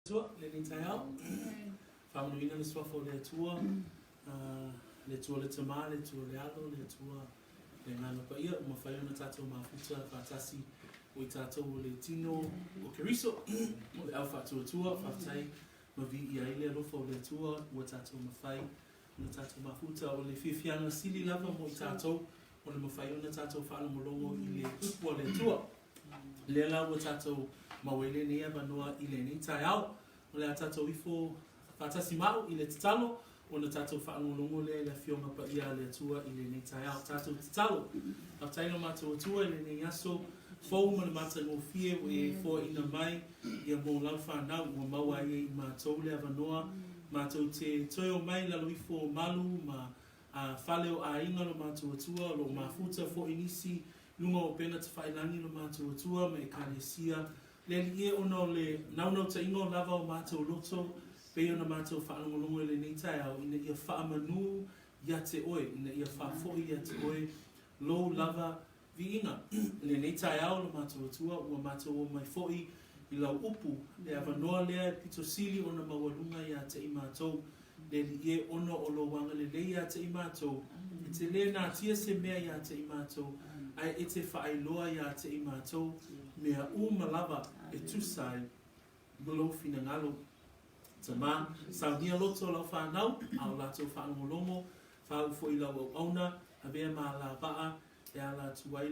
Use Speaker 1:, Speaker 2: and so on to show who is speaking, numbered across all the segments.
Speaker 1: tua le ni tai au fa mo ina le swafo le tua le tua le tama le tua le alo le tua le ngano pa ia ma fa ona tato ma futa fa tasi o tato le tino o keriso mo le alfa tua fa tai ma vi ia ile lo fo le tua o tato ma fai ona tato ma futa o le fifianga sili lava mo tato o le ma fai ona tato fa mo longo ile upo le tua le la o tato ma wele ne ava noa ile ni tai au o le tato ifo fatasi mau ile talo o le tato whaangolongo le fionga pa ia le tua ile ni tai au tato talo au taino mato tua ile ni aso fau ma le mata ngō fie o e fo ina mai ia mō lau whanau o maua e i mātou le avanoa mātou te toio mai lalo ifo malu ma whaleo a inga lo mātou tua lo mafuta fo inisi lunga o pena te whailangi lo mātou tua me kalesia le lie ono le naunau ta ingo lava o mātou loto pe ona mātou whaangolongo le nei tai au ina ia whaamanu ia te oe ina ia whaafoi ia te oe lo lava vi inga le nei tai au lo mātou tua ua mātou o mai foi i lau upu le avanoa lea pito sili ona mawalunga ia te i mātou le lie ono o lo wanga le le ia te i mātou e te le nā tia se mea ia te i mātou ai e te whaailoa ia te i mātou mea malava e tusai molo fina ngalo tama saunia loto lau whanau au lato whaangolongo whau fo i lau au auna a bea maa la paa e ala tuai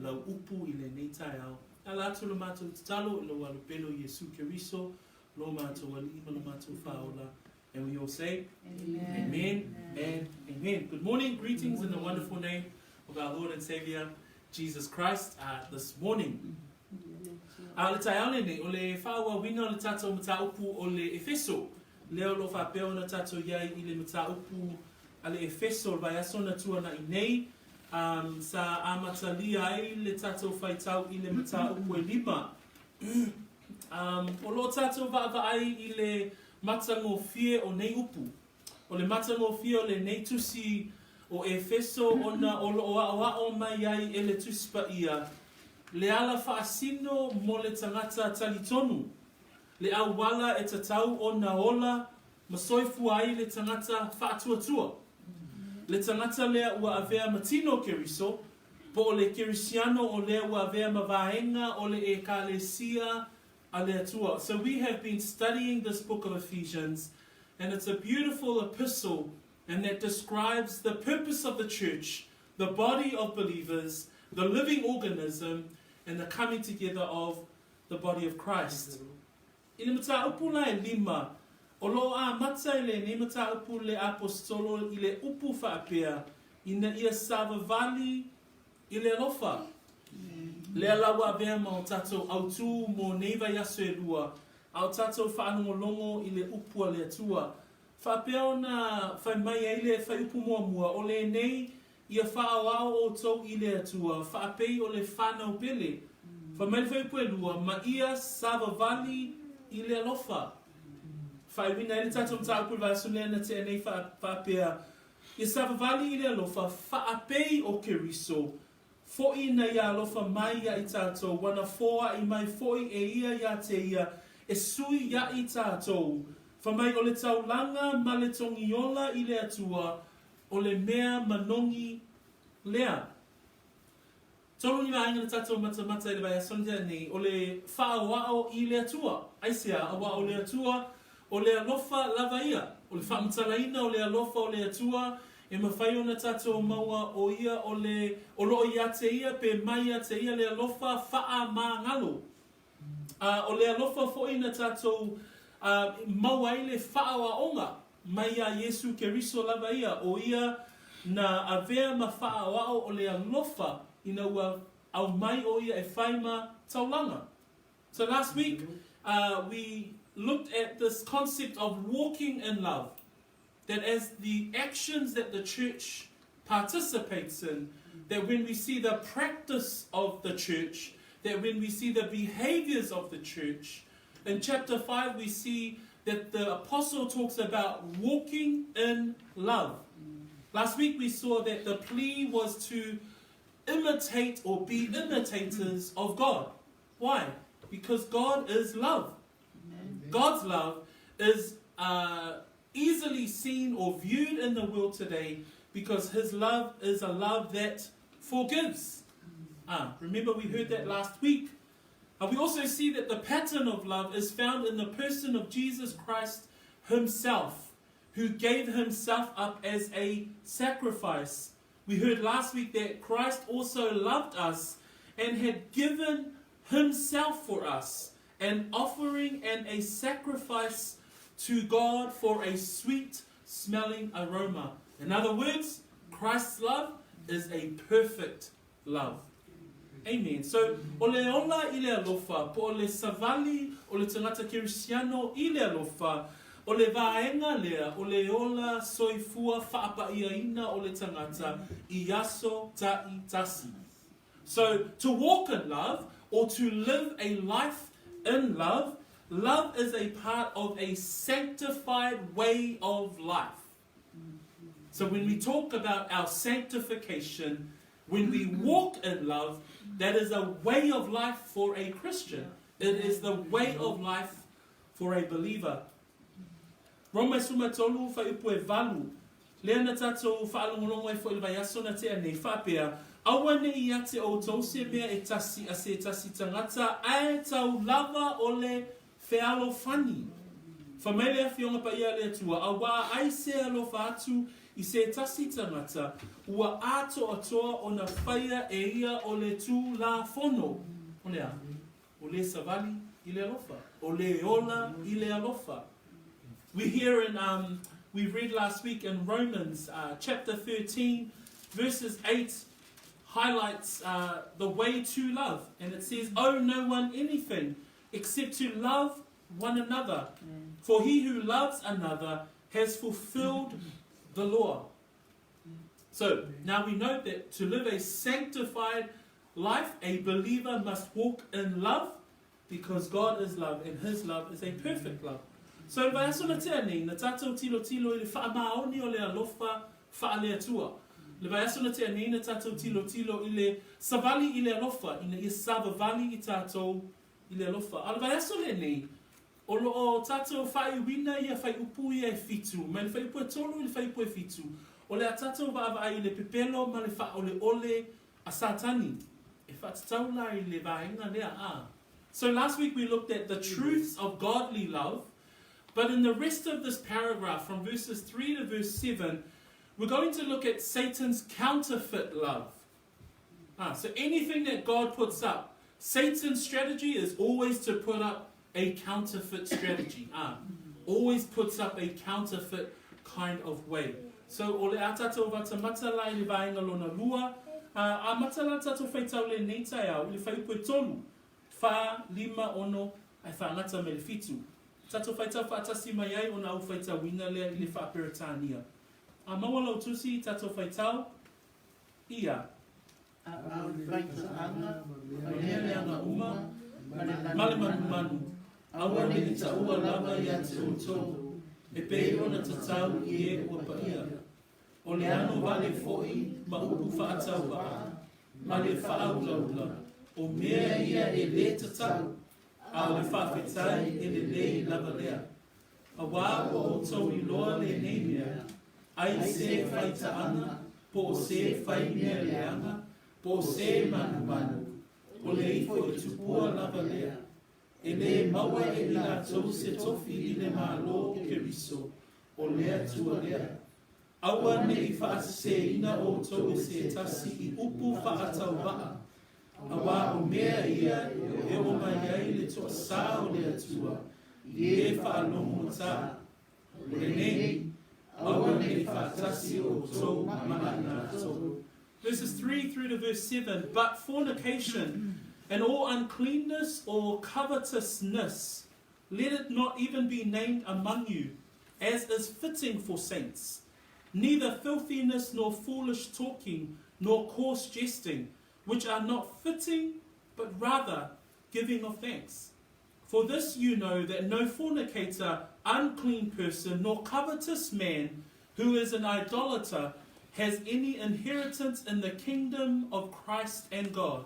Speaker 1: lau upu i le nei tai au a lato lo mātou tatalo i lau alupelo Yesu Keriso lo mātou alima lo mātou whaola and we all say amen. Amen and amen. Good morning, greetings in the wonderful name of our Lord and Savior Jesus Christ. This morning le tai au nei o le whaua wina o le tato mata upu o le Efeso leo lo whapeo na tato iai i le mata upu a le Efeso vai aso na tua na i nei sa amata li ai le tato whaitau i le mata upu e lima o lo tato va ai i le matango fie o nei upu o le matango fie o le nei tusi o Efeso ona o lo o mai ai e le tusi pa ia le ala whaasino mo le tangata talitonu. Le awala e tatau o na ola ma soifu ai le tangata whaatuatua. Le tangata lea ua avea matino keriso, po o le kerisiano o lea ua avea mavaenga o le e kalesia a le atua. So we have been studying this book of Ephesians, and it's a beautiful epistle, and that describes the purpose of the church, the body of believers, the living organism, and the coming together of the body of Christ. I le mata upu la e lima, o lo a mata le ne mata upu le apostolo i le upu whaapea, ina ia savavali i le alofa. Le alawa vea ma o tatou autu mo neiva yaso e lua, au tatou whaanongolongo i le upu a le atua. Whaapea ona whai mai ai le whai upu mua mua, o le nei ia whaawao o tau i le atua, whaapei o le whanau pele. Whamai whai puelua, ma ia savavali i le alofa. Whai wina ele tato mtau pulwa sunena te anei whaapea. Ia savavali i le alofa, whaapei o keriso. Foi na ia alofa mai ia i tato, wana foa i mai foi e ia te ia, e sui ia i tato. Whamai o le taulanga ma le tongiola i le atua, o le mea manongi lea. Tolu ni maanga na tato mata i le vai asonja nei, o le whaawao i le atua. Aisea, awa o le atua, o le alofa lava ia. O le whaamutalaina o le alofa o le atua, e mawhai ona tato maua o ia o lo ia te ia, pe mai a te ia le alofa wha ma ngalo. O le alofa foi na tato maua i le whaawa onga. Mai a Yesu Keriso lava ia o ia na avea ma whaawao o le alofa ina ua au mai o ia e whaima taulanga. So last week we looked at this concept of walking in love. That as the actions that the church participates in, that when we see the practice of the church, that when we see the behaviors of the church, in chapter 5 we see that the apostle talks about walking in love. Last week we saw that the plea was to imitate or be imitators of God. Why? Because God is love. God's love is easily seen or viewed in the world today because his love is a love that forgives. Remember we heard that last week. We also see that the pattern of love is found in the person of Jesus Christ himself, who gave himself up as a sacrifice. We heard last week that Christ also loved us and had given himself for us, an offering and a sacrifice to God for a sweet smelling aroma. In other words, Christ's love is a perfect love. Amen. So, ole ola ile alofa, po ole savavali, ole tangata Kirisiano ile alofa, ole vaenga lea, ole ola soifua whaapa iaina ole tangata, iaso ta'i tasi. So, to walk in love, or to live a life in love, love is a part of a sanctified way of life. So when we talk about our sanctification, when we walk in love, that is a way of life for a Christian. It is the way of life for a believer. Roma suma tolu fa ipu e valu. Leana tato fa alongolongo e fo ilvayaso na te ane whapea. Awane I ate o tause mea e tasi a se tasi tangata ae tau lava ole fealo fani. Familia fionga pa ia lea tua. Awa ai se alofa atu I se tasi tangata. Ua ato atoa o na whaia e ia ole tu la fono. Olea. Ole savali I le alofa. Ole ola I le alofa. We hear in, we read last week in Romans chapter 13, verses 8, highlights the way to love. And it says, owe no one anything except to love one another. For he who loves another has fulfilled the law. So now we know that to live a sanctified life, a believer must walk in love because God is love and his love is a perfect love. So vai aso na tēnei, na tātou tilo tilo I le whaamaoni o le alofa whaalea tua. Le vai aso na tēnei, na tātou tilo tilo I le savali I le alofa, ina I savavali I tātou I le alofa. Ala vai aso le nei, o lo tātou whai wina ia whai upu ia e fitu, ma le whai upu e tolu I le whai upu e fitu. O le a tātou waava ai le pepelo, ma le wha o le ole a satani. E whatatau la I le vaenga lea a. So last week we looked at the truths of godly love. But in the rest of this paragraph, from verses 3 to verse 7, we're going to look at Satan's counterfeit love. So anything that God puts up, Satan's strategy is always to put up a counterfeit strategy. Always puts up a counterfeit kind of way. So, ole a tātou wata matala I le vaenga lona lua, a matala tātou whaitau le neitai au, le whaipu tolu, wha, lima, ono, ai whaangata me le fitu. Tato whaitau whaatasi mai ai o na au whaitau wina lea I le whaaperatania. A mawala o tusi tato whaitau ia.
Speaker 2: A whaitau anga,
Speaker 1: Leanga uma, male manu manu. Awa le I ta ua lava I ate o tō. E pei o na tatau I e ua paia. O le ano wale fo'i ma upu whaatau waa. Ma le whaaulaula. O mea ia e le tatau. A le whawhetai e le lei lava lea. A wā o tau I loa le nei mea. Ai se whaita ana, po se whai mea leanga, po se manu manu. O le ifo I tupua lava lea. E le maua e la tau se tofi I le malo Keriso. O lea tua lea. Aua ne I whaase ina o tau se tasi I upu whaatau waa. Awa o mea ia e o mai ai le toa sā o le atua I e whaalongo tā. O le nei, awa ne whaatasi o tō maana tō. Verses 3 through to verse 7. But fornication and all uncleanness or covetousness, let it not even be named among you, as is fitting for saints. Neither filthiness nor foolish talking nor coarse jesting, which are not fitting, but rather giving of thanks. For this you know that no fornicator, unclean person, nor covetous man, who is an idolater, has any inheritance in the kingdom of Christ and God.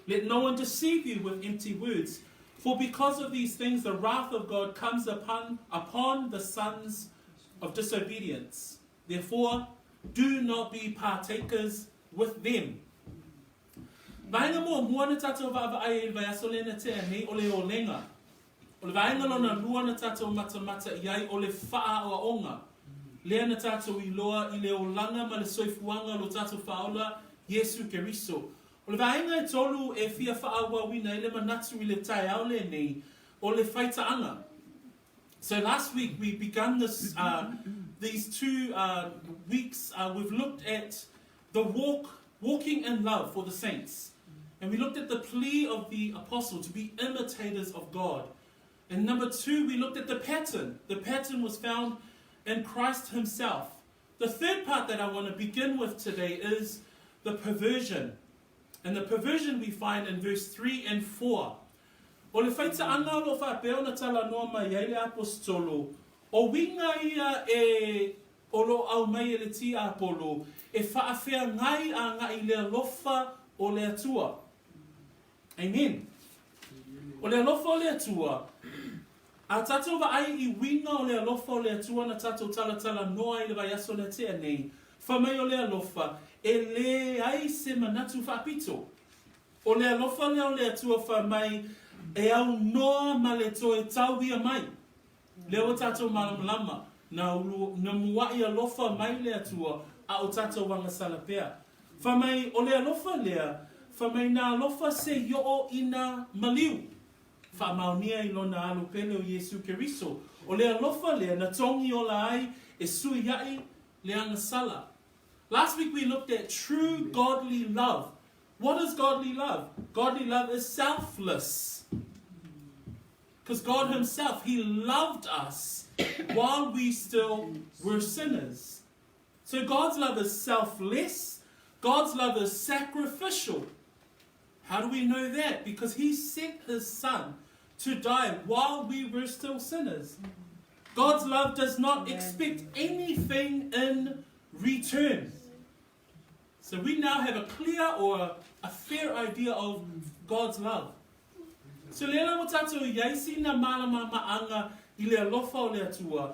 Speaker 1: Let no one deceive you with empty words, For because of these things, the wrath of God comes upon the sons of disobedience. Therefore, do not be partakers with them. Vaenga mo muana tato vava ai vai asolena te nei ole o lenga. Ole vaenga lona luana tato mata iai ole faa o onga. Lea na tato I loa I leo langa ma le soifuanga lo tato faola Yesu Keriso. Ole vaenga e tolu e fia faa wawina ile manatu I le tai aole nei ole faita anga. So last week we began this these 2 weeks. We've looked at the walking in love for the saints. And we looked at the plea of the apostle to be imitators of God. And number 2, we looked at the pattern. The pattern was found in Christ himself. The third part that I want to begin with today is the perversion. And the perversion we find in verse 3 and 4. O le whaita anga lo whapeo na tala noa mai eile apostolo. O winga ia e olo au mai ele ti apolo. E whaafea ngai a ngai le alofa o le atua. Amen. O le alofa o le atua. A tatou wa ai I winga o le alofa o le atua na tatou tala noa I le vai aso na te anei. Whamai o le alofa. E le ai se manatu whapito. O le alofa le o le atua whamai. E au noa ma le toe tau ia mai. Leo tatou malamalama. Na muai alofa mai le atua. A o tatou wanga salapea. Whamai o le alofa lea. Whamai na alofa se yo ina maliu. Whamaunia I lona alo pele o Yesu Keriso. O le alofa lea na tongi o la ai. E sui iai le anga sala. Last week we looked at true godly love. What is godly love? Godly love is selfless. Because God himself, he loved us while we still were sinners. So God's love is selfless. God's love is sacrificial. How do we know that? Because he sent his son to die while we were still sinners. God's love does not expect anything in return. So we now have a clear or a fair idea of God's love. So lela mo tatou yaisi na malama maanga I le alofa o le atua.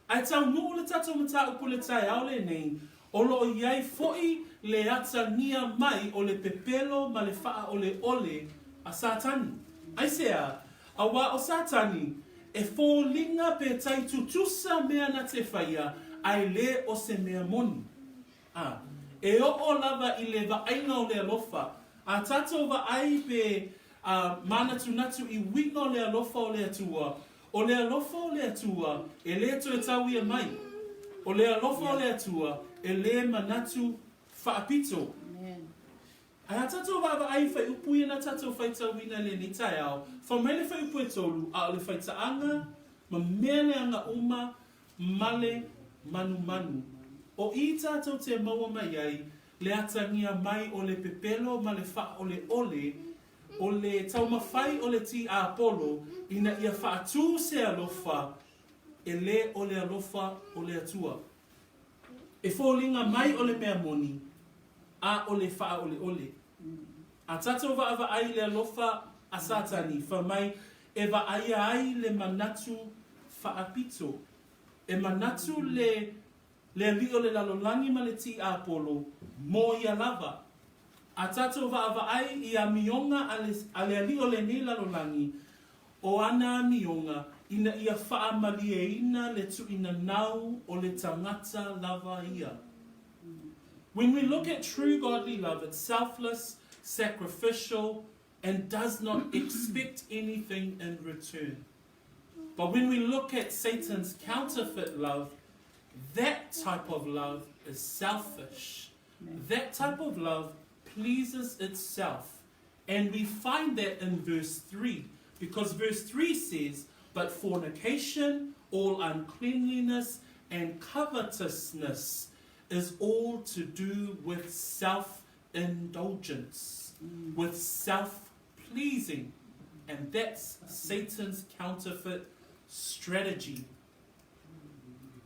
Speaker 1: Ai tau nuu le tatou mata upu le tai au le nei. O lo iai foi le ata nia mai o le pepelo ma le faa o le ole a satani. Ai sea, a wa o satani e fōlinga pe tai tutusa mea na te whaia ai le o se mea moni. E o lava I le vaainga o le alofa. A tatou va ai pe mana tunatu I wino o le alofa o le atua. O le alofa o le atua e le to e tau ia mai. O le alofa o le atua e le manatu whaapito. A tatou va ai whai upu ia na tatou whaita wina le ni tai au. Whamai le whai upu e tolu a le whaita anga, ma mea le anga uma, male manu. O I tātou te maua mai ai, le atangia mai o le pepelo ma le wha o le ole, o le taumawhai o le ti a Apollo, ina ia whaatu se alofa, e le o le alofa o le atua. E fōlinga mai o le mea moni, a o le wha o le ole. A tātou wa ai le alofa a satani, whamai e wa ai le manatu whaapito. E manatu le li o le lalolangi ma le ti a Apollo, mo ia lava. A tatou wa ai I a mionga a le li o le ni lalolangi, o ana mionga ina ia wha malie ina le tu ina nau o le tangata lava ia. When we look at true godly love, it's selfless, sacrificial, and does not expect anything in return. But when we look at Satan's counterfeit love, that type of love is selfish. That type of love pleases itself. And we find that in verse 3. Because verse 3 says, but fornication, all uncleanliness, and covetousness is all to do with self-indulgence, with self-pleasing. And that's Satan's counterfeit strategy.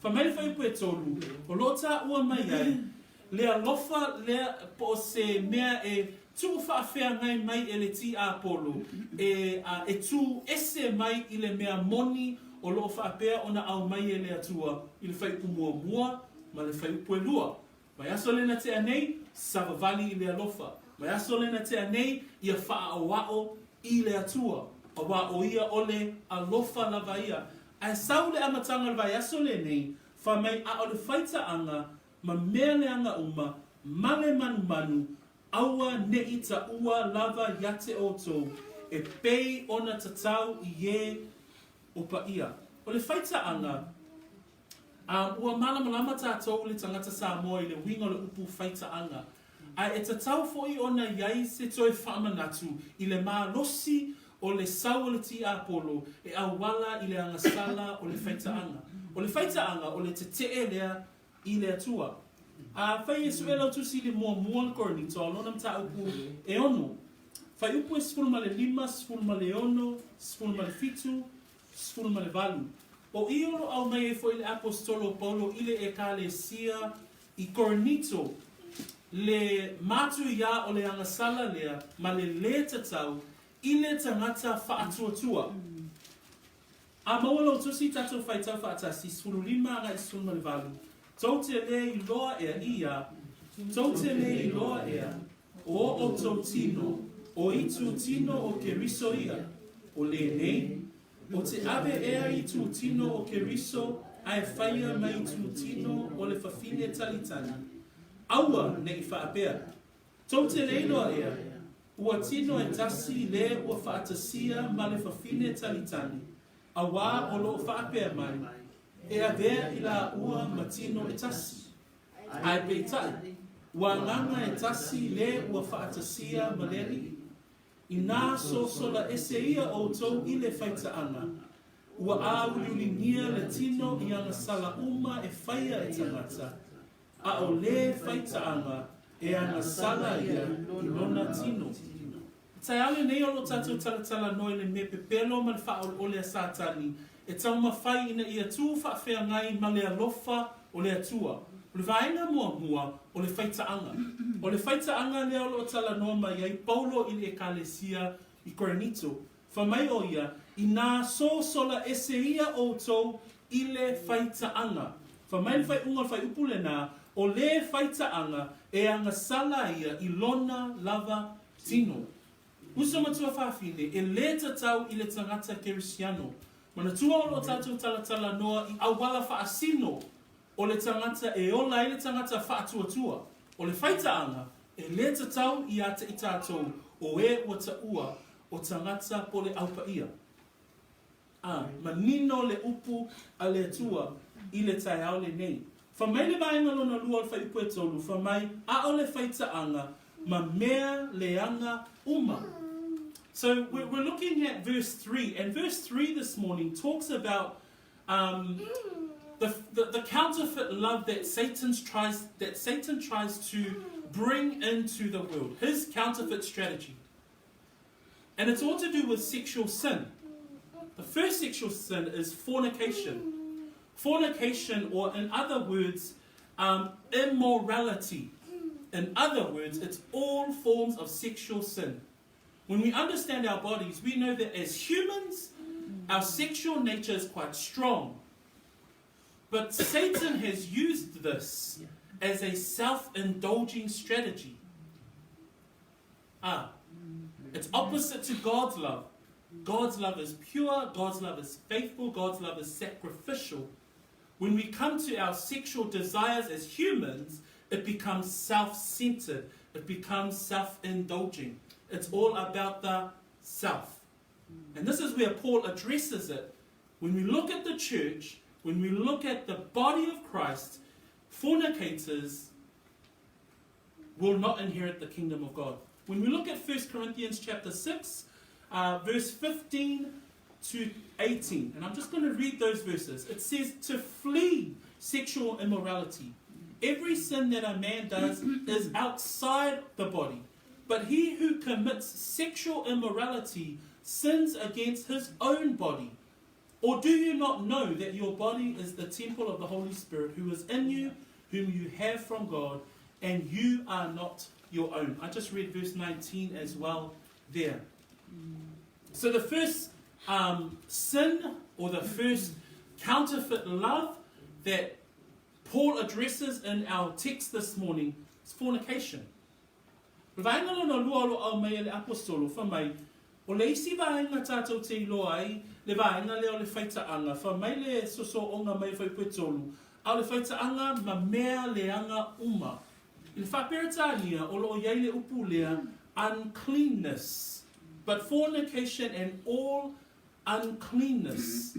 Speaker 1: Whamele whai pue tolu, o lo tā ua mai ai, lea lofa lea po se mea e tu whaafea ngai mai e le ti a polo, e tu ese mai i le mea moni o loo whaapea ona au mai e le atua, i le whai umua mua, ma le whai upu e lua. Mai aso lena te anei, savavali i le alofa. Mai aso lena te anei, ia wha o wao i le atua. A wā o ia ole alofa lava ia. A sau le amatanga vai aso le nei, wha mai a o le whaita anga, ma mea le anga uma, male manu manu, aua nei ta ua lava yate o tō, e pei ona tatau i e o pa ia. O le whaita anga, ua malamalama tātou le tangata Samoa i le winga le upu whaita anga. A e tatau foi ona iai se toi whaamanatu i le mālosi o le sau o le ti apolo e awala i le anga sala o le whaita anga. O le whaita anga o le te te lea i le atua. A whai e suela tusi le mua mua le koronito, alonam ta upu e ono. Whai upu e sfulma le lima, sfulma le ono, sfulma le fitu, sfulma le valu. O iolo au mai e foi le apostolo Paulo ile e ka le sia i koronito le matu ia o le anga sala lea, ma le tatau, i le tangata whaatuatua. A mawalo tusi tatou whaitau whaatasi, sfulu lima anga i sfulma le valu. Tau te le i loa ea ia, tau te le i loa ea, o tau tino, o itu tino o ke riso ia, o le nei, o te ave ea i tu tino o ke riso, ai whaia mai tu tino o le whawhine talitani. Aua ne i whaapea. Tau te le i loa ea, ua tino e tasi le ua whaatasia ma le whawhine talitani. A wā o lo whaapea mai, e a vea i la ua matino e tasi. Ai peitai, ua nganga e tasi le ua whaatasia ma le li. I nā sosola ese ia o tau i le whaita ana. Ua auliulingia le tino i anga sala uma e whaia e tangata. A o le whaita anga e anga sala ia i lona tino. Tai ale nei olo tātou talatala noi le me pepelo man wha o le sātani. E tau mawhai ina ia tū whaafea ngai ma le alofa o le atua. O le vaenga mua mua o le whaita anga. O le whaita anga le olo tala noma iai Paulo i le ekalesia i Korinito. Whamai o ia, i nā sosola ese ia o tau i le whaita anga. Whamai le whai unga whai upule nā, o le whaita anga e anga sala ia i lona lava tino. Usa matua whawhine, e le tatau i le tangata kerisiano. Mana tua o tātou talatala noa i awala whaasino o le tangata e ola i le tangata whaatuatua. O le whaita anga, e le tatau i ata i tātou o e ua taua o tangata po le aupa ia. Manino le upu a le atua i le tai au le nei. Whamai le vaenga lona lua o le whai upu e tolu, whamai a o le whaita anga, ma mea le anga uma. So we're looking at verse 3, and verse 3 this morning talks about the counterfeit love that Satan tries to bring into the world, his counterfeit strategy. And it's all to do with sexual sin. The first sexual sin is fornication. Fornication, or in other words, immorality. In other words, it's all forms of sexual sin. When we understand our bodies, we know that as humans, our sexual nature is quite strong. But Satan has used this as a self-indulging strategy. It's opposite to God's love. God's love is pure, God's love is faithful, God's love is sacrificial. When we come to our sexual desires as humans, it becomes self-centered, it becomes self-indulging. It's all about the self. And this is where Paul addresses it. When we look at the church, when we look at the body of Christ, fornicators will not inherit the kingdom of God. When we look at 1 Corinthians chapter 6, verse 15 to 18, and I'm just going to read those verses. It says, to flee sexual immorality. Every sin that a man does is outside the body. But he who commits sexual immorality sins against his own body. Or do you not know that your body is the temple of the Holy Spirit who is in you, whom you have from God, and you are not your own. I just read verse 19 as well there. So the first sin, or the first counterfeit love that Paul addresses in our text this morning is fornication. Vaega lona lua lo au mai le apostolo fa mai o le isi vaenga tātou te iloa ai le vaenga leo le whaitaanga fa mai le soso onga mai whaipetolu au le whaitaanga ma mea leanga uma i le whaperatania o lo iei le upu lea uncleanness, but fornication and all uncleanness.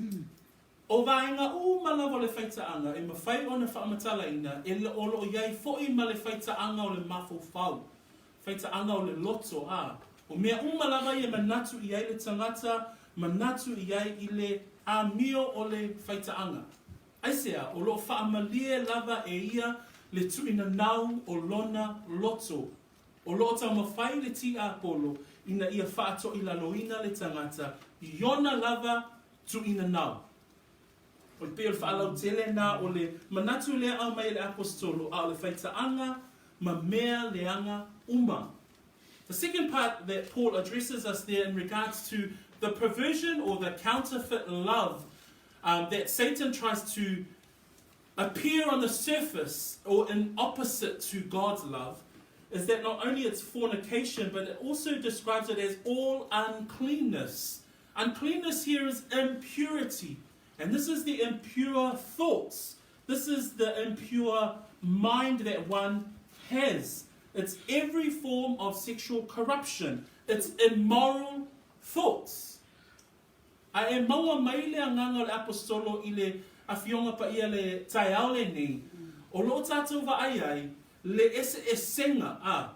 Speaker 1: O vaenga malawa le whaitaanga e mawhai o na whaamatala ina e le o lo iei fo'i ma le whaitaanga o le mafofau. Whaitaanga o le loto a. O mea umalawa i e manatu i ei le tangata, manatu i ei i le amio o le whaitaanga. Aisea, o lo whaamalie lava e ia le tuina nau o lona loto. O lo tau mawhai le ti a polo, ina ia whaato i la loina le tangata, iona lava tuina nau. O le peo whaalau tele na o le manatu lea au mai le apostolo, a le whaitaanga, ma mea leanga uma. The second part that Paul addresses us there in regards to the perversion or the counterfeit love that Satan tries to appear on the surface or in opposite to God's love is that not only it's fornication, but it also describes it as all uncleanness. Uncleanness here is impurity. And this is the impure thoughts. This is the impure mind that one has. It's every form of sexual corruption. It's immoral thoughts. A e maua mai le anganga le apostolo I le awhionga pa ia le taiaole nei. O lo tātou wa ai le ese senga a.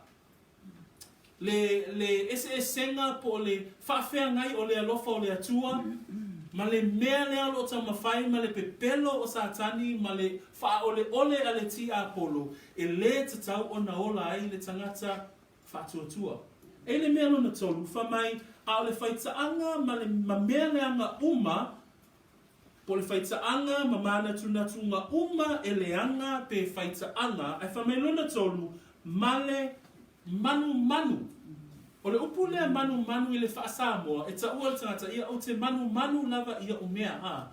Speaker 1: Le ese senga po le whawhea ngai o le alofa o le atua. Ma le mea lea lo ta mawhai, ma le pepelo o satani, ma le wha ole a le ti a polo, e le te tau o na ola ai le tangata whatuatua. E le mea lo na tolu, wha mai a le whaitaanga, ma mea leanga uma, po le whaitaanga, ma mana tunatunga uma e leanga pe whaitaanga, ai wha mai lo na tolu, ma le manu. O le upu lea manu I le whaasamoa, e ta ua le tangata ia o te manu lava ia o mea a.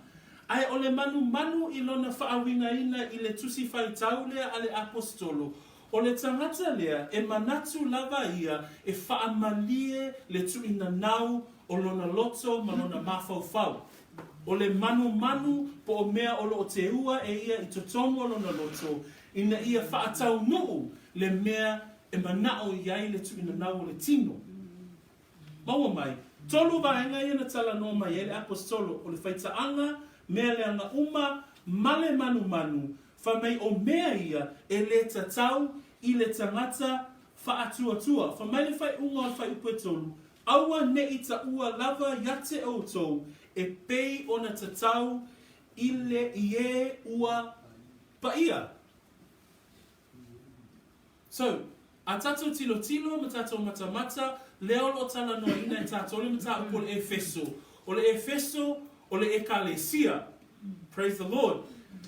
Speaker 1: Ai o le manu I lona whaawinga ina I le tusi whaitau lea a le apostolo. O le tangata lea e manatu lava ia e whaamalie le tuina nau o lona loto ma lona mawhauwhau. O le manu po o mea o lo o te ua e ia I totomu o lona loto, ina ia whaatau nuu le mea e manao iai le tuina nau o le tino. Maua mai, tolu vaenga ia na tala no mai e le apostolo o le whaitaanga, mea leanga uma, male manu, wha mai o mea ia e le tatau I le tangata whaatuatua. Wha mai le whai unga o le whai upe tolu, aua ne I ta ua lava yate o tou, e pei o na tatau I le ie ua paia. So, a tatou tilo ma tatou mata leo lo tala no ina e tatou le mata o le Efeso. O le Efeso o le ekalesia. Praise the Lord.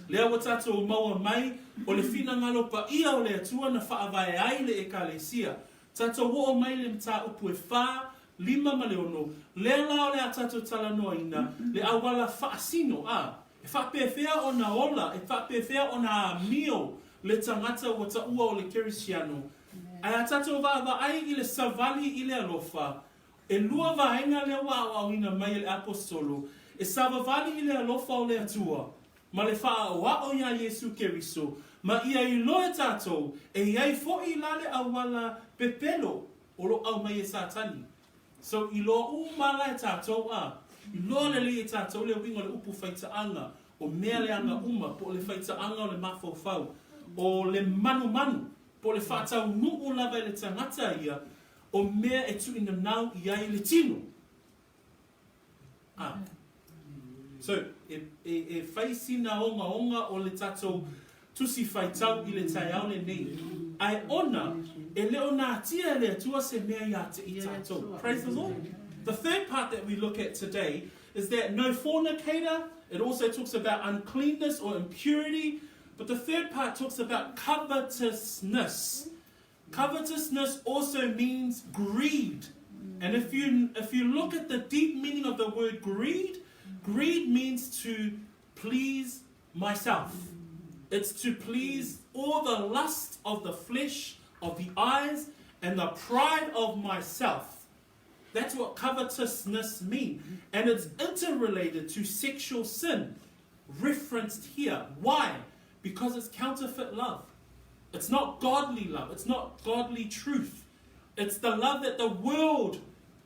Speaker 1: Leo wa tatou maua mai o le fina ngalo pa ia o le atua na whaavae ai le ekalesia. Tatou o mai le mata upu e wha, 5 ma le ono. Leo lao le a tatou tala no ina le awala whaasino a. E whapewhea o na ola, e whapewhea o na mio le tangata o ta ua o le kerisiano. Ai a tatou va ai I le savavali I le alofa. E lua vaenga le wa ina mai le apostolo. E savavali I le alofa o le atua. Ma le wha o ia Yesu Keriso. Ma ia I loe tatou. E iai fo'i la le awala pepelo. O lo au mai e satani. So I lo umala e tatou a. I lo le li e tatou le wingo le upu whaitaanga. O mea le anga uma po le whaitaanga o le mafofau. O le manu. Po le whaatau nuu lava le tangata ia, o mea e tuina nau iai le tino. So, e whaisina onga o le tatou tusi whaitau I le taiaone nei. Ai ona, e leo nā tia le atua se mea ia te I tatou. Praise the Lord. The third part that we look at today is that no fornicator, it also talks about uncleanness or impurity, but the third part talks about covetousness. Covetousness also means greed. And if you look at the deep meaning of the word greed, greed means to please myself. It's to please all the lust of the flesh, of the eyes, and the pride of myself. That's what covetousness means. And it's interrelated to sexual sin, referenced here. Why? Because it's counterfeit love. It's not godly love. It's not godly truth. It's the love that the world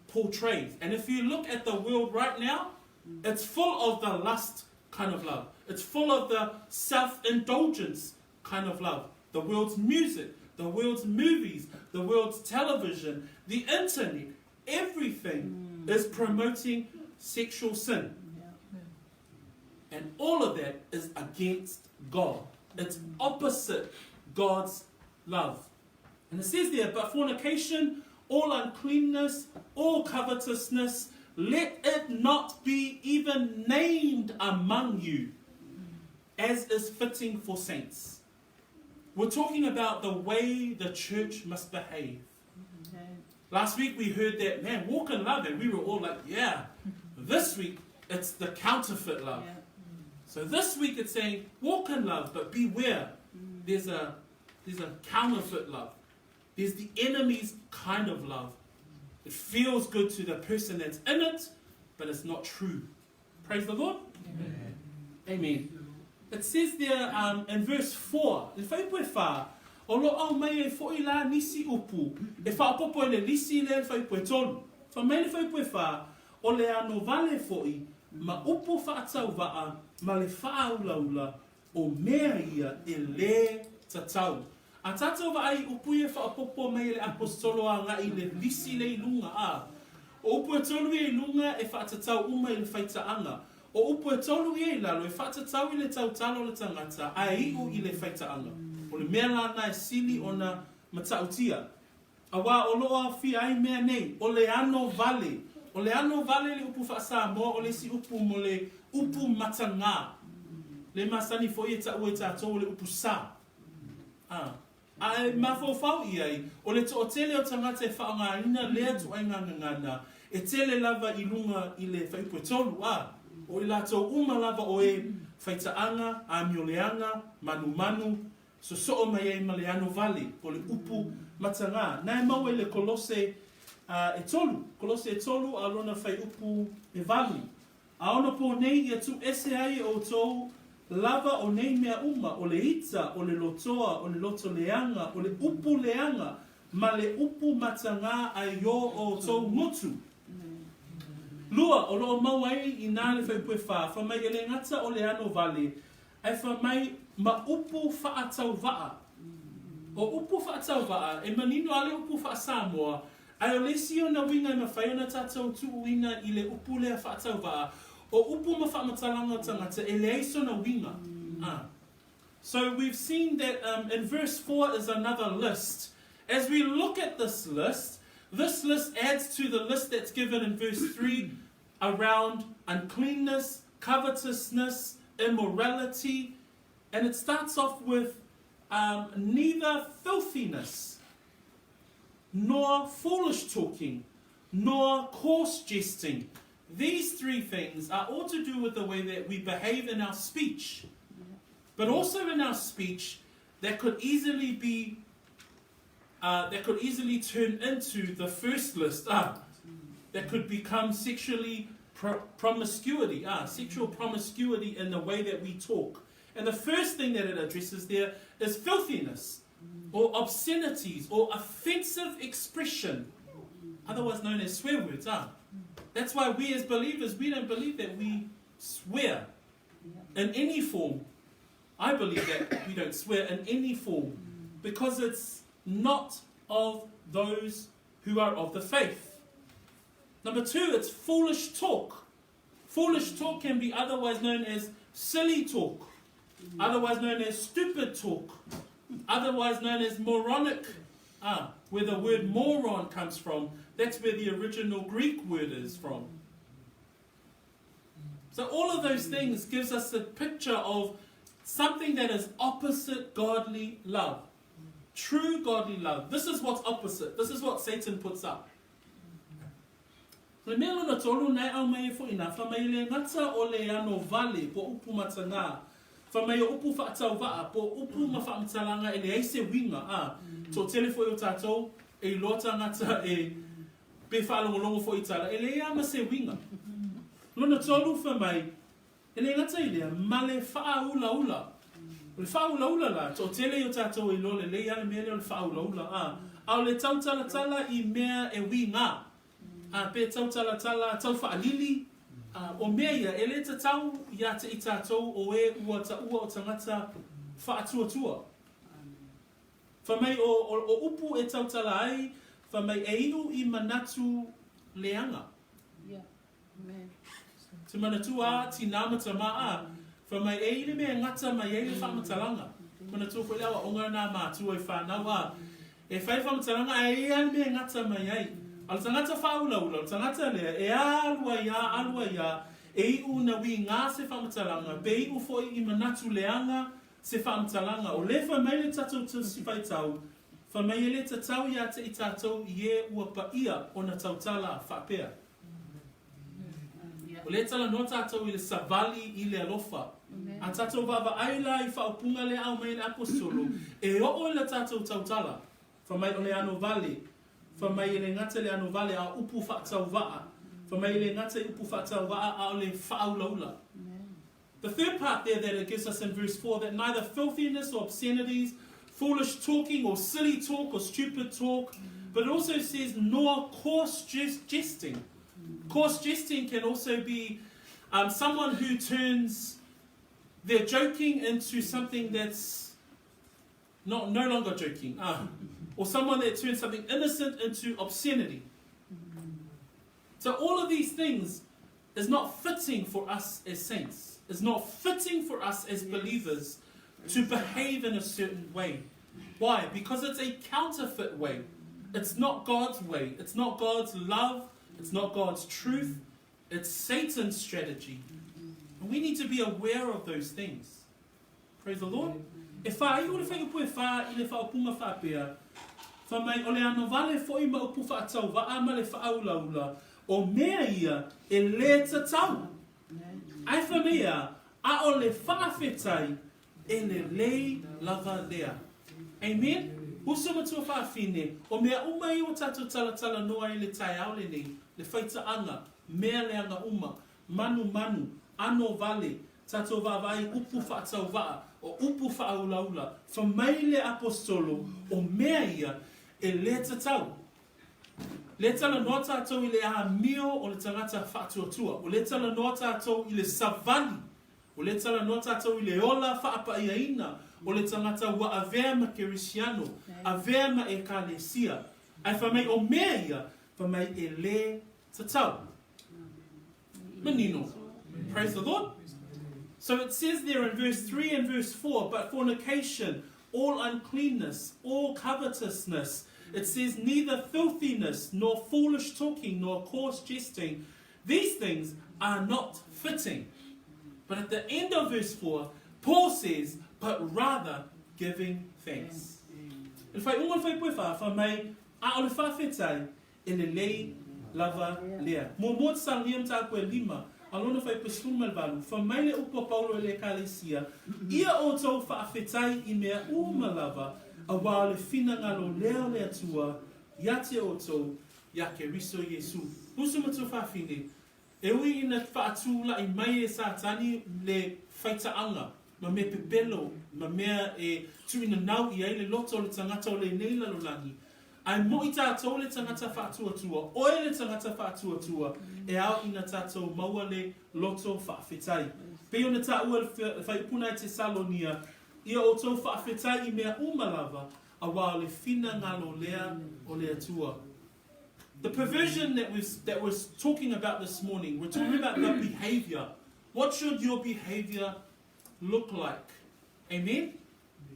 Speaker 1: portrays. And if you look at the world right now, it's full of the lust kind of love. It's full of the self-indulgence kind of love. The world's music, the world's movies, the world's television, the internet, everything is promoting sexual sin. And all of that is against God. It's opposite God's love. And it says there, but fornication, all uncleanness, all covetousness, let it not be even named among you, as is fitting for saints. We're talking about the way the church must behave. Last week we heard that, man, walk in love, and we were all like, yeah. This week, it's the counterfeit love. So this week it's saying, walk in love, but beware. There's a counterfeit love. There's the enemy's kind of love. It feels good to the person that's in it, but it's not true. Praise the Lord. Amen. Amen. It says there in verse 4, in whaipoe wha, o lo au mai e fo'i la nisi upu, e whaapopo le nisi le whaipoe tonu. Wha mai le whaipoe wha, o le ano vale fo'i, ma upu whaatau waa, ma le whaaulaula, o mea ia e le tatau. A tātou wa ai upu e whaapopo mai le apostolo a ngai le lisi le ilunga a. O upu e tolu e ilunga e whaatatau uma i le whaitaanga. O upu e tolu e lalo e whaatatau i le tautalo le tangata a iu i le whaitaanga. O le mea lana e sili o na matautia. A wā o loa fi ai mea nei, o le ano vale. O le ano vale le upu whaasa mo o le si upu mo le upu matanga. Le masani fo i e ta ue tātou le upu sa. Ai mafofau i ai, o le to tele o tangata e whaangarina lea tu ai ngana, e tele lava i lunga i le whaipue tolu o i lato uma lava o e whaitaanga, a mioleanga, manu, so o mai e maleano vale, o le upu matanga. Nai mau e le kolose e tolu, a lona whai upu e vali. A ona po nei i tu ese ai o tou, lava o nei mea uma, o le ita, o le lotoa, o le loto leanga, o le upu leanga, ma le upu matanga ai o tau motu. Lua, o loo mauai i nā le whaipue wha mai e le ngata o le ano vale, ai wha mai ma upu whaatau waa. O upu whaatau waa, e manino ale upu wha Samoa, ai o le si o na winga i ma whaiona tātou tu uina i le upu lea whaatau waa, o upu ma whaamatalanga tangata e le aiso na winga. So we've seen that in verse 4 is another list. As we look at this list adds to the list that's given in verse 3 around uncleanness, covetousness, immorality. And it starts off with neither filthiness, nor foolish talking, nor coarse jesting. These three things are all to do with the way that we behave in our speech. But also in our speech, that could easily be, that could easily turn into the first list. That could become sexually promiscuity, sexual promiscuity in the way that we talk. And the first thing that it addresses there is filthiness, or obscenities, or offensive expression, otherwise known as swear words. That's why we as believers, we don't believe that we swear in any form. I believe that we don't swear in any form because it's not of those who are of the faith. Number 2, it's foolish talk. Foolish talk can be otherwise known as silly talk, otherwise known as stupid talk, otherwise known as moronic, where the word moron comes from. That's where the original Greek word is from. So all of those things gives us a picture of something that is opposite godly love. True godly love. This is what's opposite. This is what Satan puts up. Le mea lona tolu nai au mai fo ina fa mai le ngata o le ano vale po upu matanga. Fa mai upu fa atau va po upu ma fa mtalanga ele ai se winga a. To telefo yo tatou e lota ngata e pe fa longo fo itala ele ia ma se winga. Lona tolu fa mai ele ngata ile male fa ula. Le fa ula la to tele yo tatou e lole le ia le mea le fa ula a. Au le tau tala I mea e winga. Pe tau tala tau whaalili o mea ia e le tau ia te I tātou o e ua o tangata whaatua. Whamai o upu e tau tala ai, whamai e iu I manatu leanga. Te manatu a ti nāmata maa, whamai e ile mea ngata mai e le whamatalanga. Manatu ko lewa onga nā mātua I whanau a. E whai whamatalanga e ia mea ngata mai ai. Al tangata whaulaula, tangata lea, e alua ia, e iu na wi ngā se whamatalanga, pe iu foi I manatu leanga se whamatalanga. O le whamai le tatou tu si whaitau, whamai le tatau ia te I tātou I e ua pa ia o na tautala whapea. O le tala no tātou I le savavali I le alofa. A tātou vava aila I whaupunga le au mai le apostolo, e o le tātou tautala, whamai o le ano vale, Whamai le ngata le ano vale a upu whaatau waa. Whamai le ngata upu whaatau waa a le whaaulaula. The third part there that it gives us in verse 4, that neither filthiness or obscenities, foolish talking or silly talk or stupid talk, but it also says nor coarse jesting. Coarse jesting can also be someone who turns their joking into something that's no longer joking. Or someone that turns something innocent into obscenity. So all of these things is not fitting for us as saints. It's not fitting for us as believers to behave in a certain way. Why? Because it's a counterfeit way. It's not God's way. It's not God's love. It's not God's truth. It's Satan's strategy. And we need to be aware of those things. Praise the Lord. If I would have if I Whamai o le ano vale fo I maupu whaatau waa ma le whaaulaula o mea ia e le tatau. Ai whamea a o le whaafetai e le lei lava lea. Amen? Husu matua whaafine o mea umai o tatu tala noa I le tai au le nei, le whaita anga, mea le anga manu, ano vale, tatu vavai upu whaatau waa o upu whaaulaula, whamai le apostolo o mea ia e le tatau. Le tala noa tātou I le aha mio o le tangata whaatuatua. O le tala noa tātou I le savali. O le tala noa tātou I le ola whaapaiaina. O le tangata wa avea ma kerisiano. Avea ma ekalesia. Ai whamai o mea ia, whamai e le tatau. Menino. Praise the Lord. So it says there in verse 3 and verse 4, but fornication, all uncleanness, all covetousness. It says neither filthiness, nor foolish talking, nor coarse jesting. These things are not fitting. But at the end of verse 4, Paul says, but rather giving thanks. And fai unga fai puefa, fa mai a ole fa fetai, ele lei lava lea. Mo mot sang liam ta koe lima, alona fai pesum malvalu, fa mai le upo paulo ele kalesia, ia o tau fa fetai I mea uma lava, a wā le whina ngalo leo le atua, ia te oto, ia ke riso Yesu. Husu matu whawhine, e ui ina whaatula I mai e sātani le whaitaanga, ma me pepelo, ma mea e tuina nau I ai le loto le tangata o le neila lolangi. Ai mo I tātou le tangata whaatuatua, oe le tangata whaatuatua, e au ina tātou maua le loto whaafetai. Peo na tā ua whaipuna te Salonia, ia o tau whaafetai I mea umalava a wā le whina ngalo lea o le atua. The perversion that was talking about this morning, we're talking about the behavior. What should your behavior look like? Amen?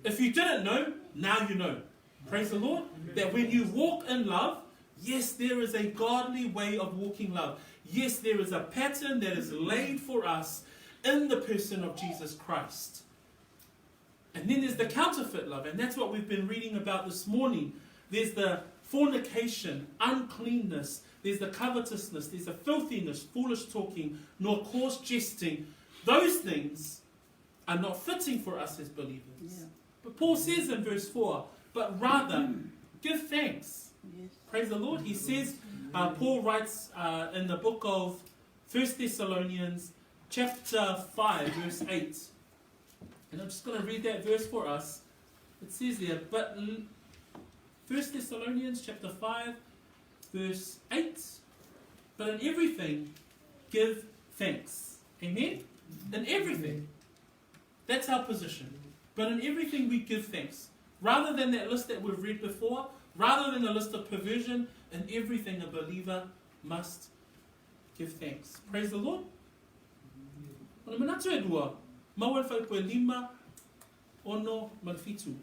Speaker 1: If you didn't know, now you know. Praise the Lord. That when you walk in love, yes, there is a godly way of walking love. Yes, there is a pattern that is laid for us in the person of Jesus Christ. And then there's the counterfeit love, and that's what we've been reading about this morning. There's the fornication, uncleanness, there's the covetousness, there's the filthiness, foolish talking, nor coarse jesting. Those things are not fitting for us as believers. Yeah. But Paul says in verse 4, but rather give thanks. Yes. Praise the Lord. He says, Paul writes in the book of 1 Thessalonians chapter 5 verse 8. And I'm just going to read that verse for us. It says there, but 1 Thessalonians chapter 5 verse 8, but in everything give thanks. Amen? In everything. That's our position. But in everything we give thanks. Rather than that list that we've read before, rather than the list of perversion, in everything a believer must give thanks. Praise the Lord. Ona manatu e dua, mau e whai koe 5, 6, 7.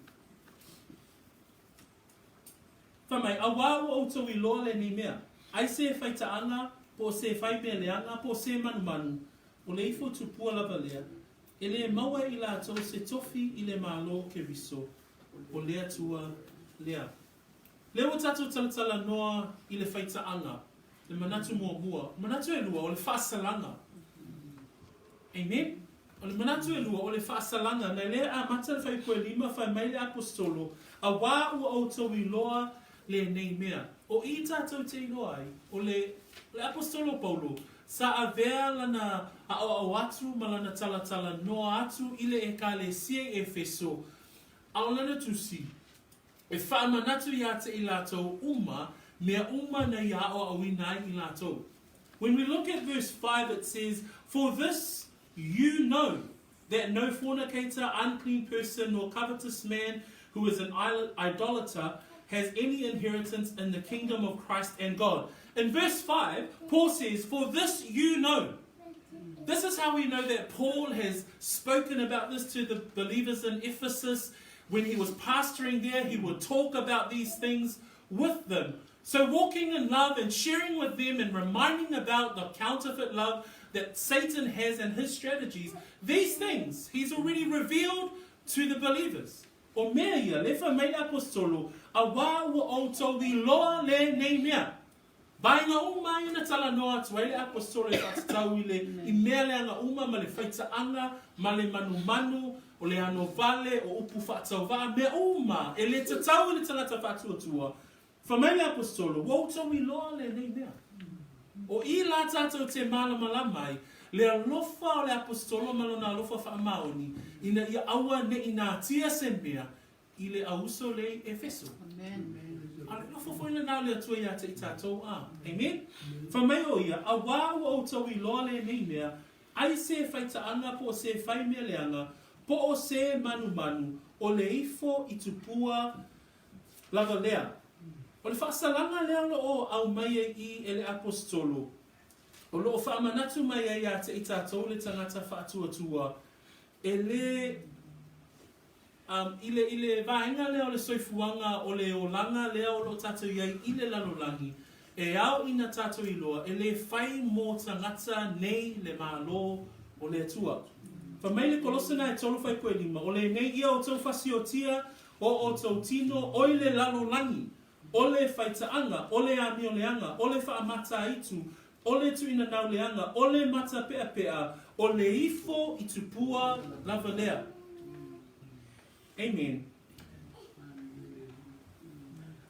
Speaker 1: Whamai, a wā o autou I loa le ni mea. Ai se whai taanga, po se whai mea leanga, po se manu. O le ifo tupua lava lea. E le maua I la tau se tofi I le malo ke riso. O lea tua lea. Leo tatu talatala noa I le whai taanga. Le manatu mua. Manatu e lua o le whaasalanga. Amen? O le manatu e lua o le whaasalanga. Nei lea a mata le whai koe 5 whai mai le apostolo. A wā ua autou I loa le nei mea. O I tātou te iloa ai. O le apostolo Paulo. Sa a vea lana a o atu malana talatala noa atu I le ekalesia Efeso. A o lana tusi. E whaamanatu ia te I lātou uma. Mea uma na ia o awinai I lātou. When we look at verse 5 it says, for this you know that no fornicator, unclean person, nor covetous man who is an idolater has any inheritance in the kingdom of Christ and God. In verse 5, Paul says, for this you know. This is how we know that Paul has spoken about this to the believers in Ephesus. When he was pastoring there, he would talk about these things with them. So walking in love and sharing with them and reminding about the counterfeit love that Satan has and his strategies, these things he's already revealed to the believers. O mea ia, le whamai apostolo, a wā ua outou I loa le nei mea. Bainga uma I na tala noa tua le apostolo e whatatau I mea leanga uma ma le whaitaanga, ma le manu, o le ano vale, o upu whatau waa, mea uma, e le tatau I le tangata whatuatua. Whamai apostolo, ua outou I loa le nei mea. O I la tātou te malama mai, le alofa o le apostolo malona alofa whaamaoni, ina ia aua ne ina tia se mea, I le auso le Efeso. Amen. A le alofa foina nā le atua ia te I tātou a. Amen? Whamai o ia, a wā ua outou I loa le nei mea, ai se whaitaanga po se whai mea leanga, po o se manu, o le ifo I tupua lava lea. O le whaasalanga lea o au mai I ele apostolo. O lo whaamanatu mai a te I tātou le tangata whaatuatua. E le ile vaenga lea o le soifuanga o le olanga lea o lo tātou iai I le lalolangi. E au ina tātou iloa, e le whai mō tangata nei le malo o le atua. Whamai le kolosana e tolu whai koe 5, o le nei ia o tau whasiotia, o tau tino, o le lalolangi. O le whaitaanga, o le amioleanga, o le whaamata itu, o le tuina nauleanga, o le mata pea, o le ifo I tupua lava lea. Amen.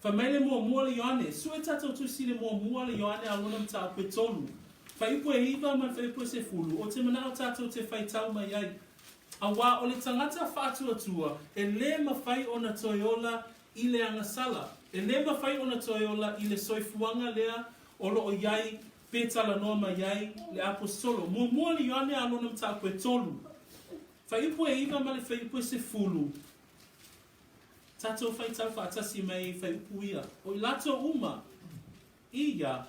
Speaker 1: Whamai le mua le Ioane, sue tātou tusi le mua le Ioane a lonam tā koe tolu. Whaipu e 5 man whaipu e se fulu, o te manao tātou te whaitau mai ai. A wā o le tangata whaatuatua, e le mawhai o na toiola I le angasala. E le mawhai o na toiola I le soifuanga lea, o lo o iai, pētala noa mai iai, le apostolo. Mua le Ioane a lonam tā koe tolu. Whaipu e 5 ma le whaipu e se fulu. Tātou whaitau whaatasi mai whaipu ia. O I lato uma, ia.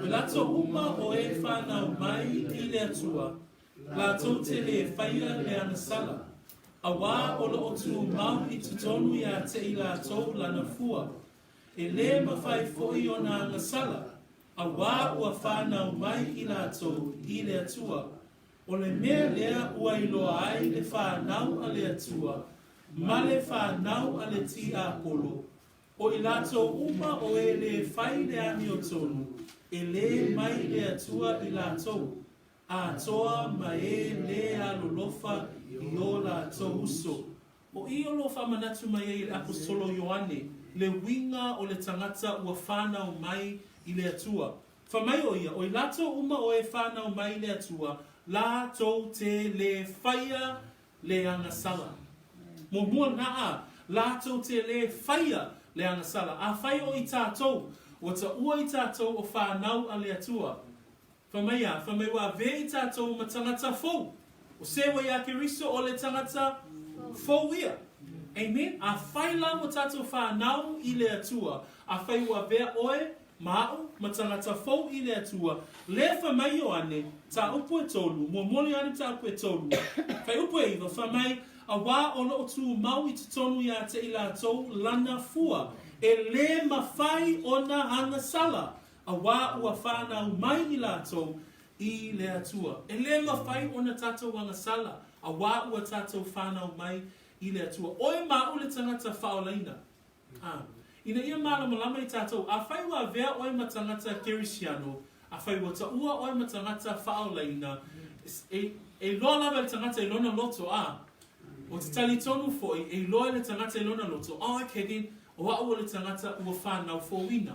Speaker 1: O lato uma o e whanau mai I le atua. Lato te le whaia le anasala. A wā o lo o tu mau I tutonu ia te I lato lana fua. E le mawhai foi o na anasala. A wā ua whanau mai I lato I le atua. o le mea lea ua iloa ai le whanau a le atua, ma le whanau a le ti a kolo. O i lato uma o e le whai le ami o tonu, e le mai le atua i lato, a toa ma e le alolofa i o lato uso. O i o lofa manatu mai e le apostolo Ioane, le winga o le tangata ua whanau mai i le atua. Whamai o ia, o i lato uma o e whanau mai le atua, la tau te le whaia le angasala. Mo mua naa, la tau te le whaia le angasala. A whai o i tātou, o ta ua i tātou o whanau a le atua. Whamai wa ve i tātou ma tangata fau. O sewa i ake riso o le tangata fau ia. Amen. A whai la o tātou whanau i le atua. A whai wa vea oe, mao, ma tangata fau i le atua. Le whamai o ane, ta upo e tolu, mua moli ane ta upo e tolu. Whai upo e iwa, whamai, a wā o no tu mau i te tonu ia te ila tau lana fua. E le mawhai o na hanga sala. A wā ua whanau mai i la tau i le atua. E le mawhai o na tātou hanga sala. A wā ua tātou whanau mai i le atua. Oe mā ule tangata whaolaina. Ina ia malama i tātou, a whai wa vea oe matangata kerisiano, a whai wa ta ua oe matangata whaolaina, e loa lawa le tangata e lona loto a. O te tali tonu foi, e loa le tangata e lona loto, o kegen, o a ua le tangata ua whanau fōwina.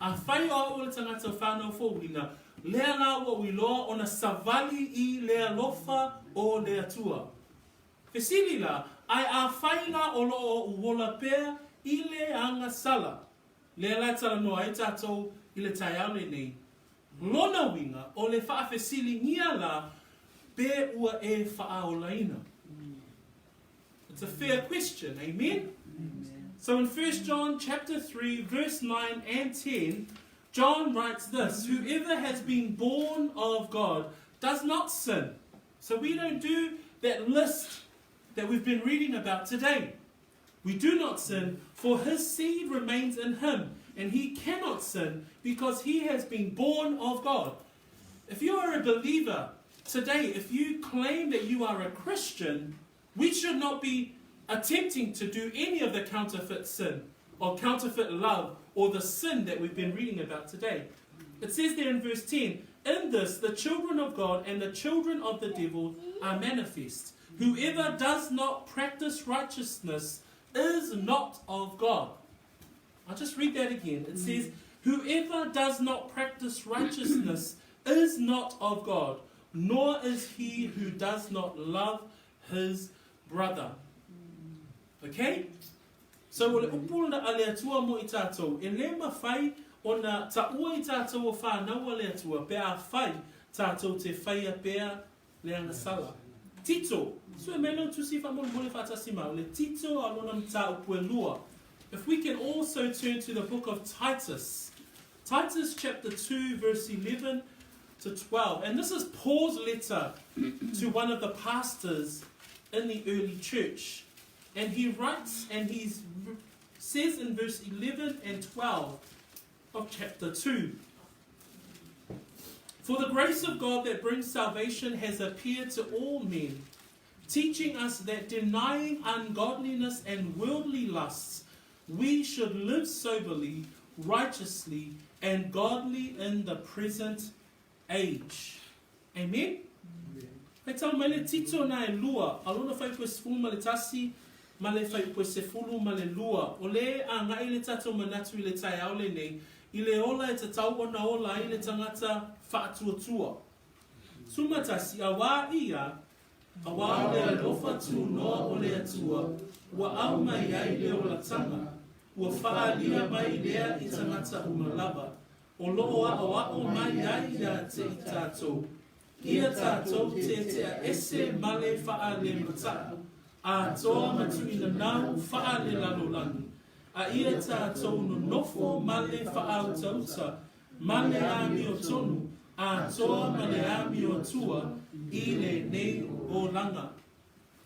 Speaker 1: A whai o a ua le tangata whanau fōwina, lea la ua ui loa o na savavali i lea alofa o lea tua. Fesili la, ai a whai la o lo o uola pēr, i le anga sala. Le lai tala noa e tātou i le tai aule nei. Lona winga o le whaafesili ngia la pe ua e whaaolaina. It's a fair question, amen? So in 1 John chapter 3 verse 9 and 10, John writes this, whoever has been born of God does not sin. So we don't do that list that we've been reading about today. We do not sin, for his seed remains in him, and he cannot sin because he has been born of God. If you are a believer today, if you claim that you are a Christian, we should not be attempting to do any of the counterfeit sin or counterfeit love or the sin that we've been reading about today. It says there in verse 10, in this the children of God and the children of the devil are manifest. Whoever does not practice righteousness is not of God. I'll just read that again. It says, whoever does not practice righteousness is not of God, nor is he who does not love his brother. Okay? So, le upulna ale atua mo i tātou. E le mawhai o na taua i tātou o whanau ale atua, pe a whai tātou te whaia pēr le angasala. Tito. So Tito if we can also turn to the book of Titus. Titus chapter 2 verse 11 to 12. And this is Paul's letter to one of the pastors in the early church. And he writes and he says in verse 11 and 12 of chapter 2. For the grace of God that brings salvation has appeared to all men, teaching us that denying ungodliness and worldly lusts, we should live soberly, righteously, and godly in the present age. Amen? Hei tau mele tito na e lua, alona whai koe sefulu ma le tasi, ma le whai koe sefulu ma le lua. O le a ngai le tato manatu I le tai aule nei, I le ola e te tau ona ola I le tangata whaatuatua. Sumatasi a wā ia, a wā le alofa tu noa o le atua, ua au mai ai le ola tanga, ua whaalia mai lea I tangata umalava, o loo a o mai ai ia te I tātou. Ia tātou te a ese male whaale mata, a toa matu ina nau whaale lalolani, a ia tātou no nofo male whaau tauta, male ami o tonu, a toa male ami o tua, I le nei o langa.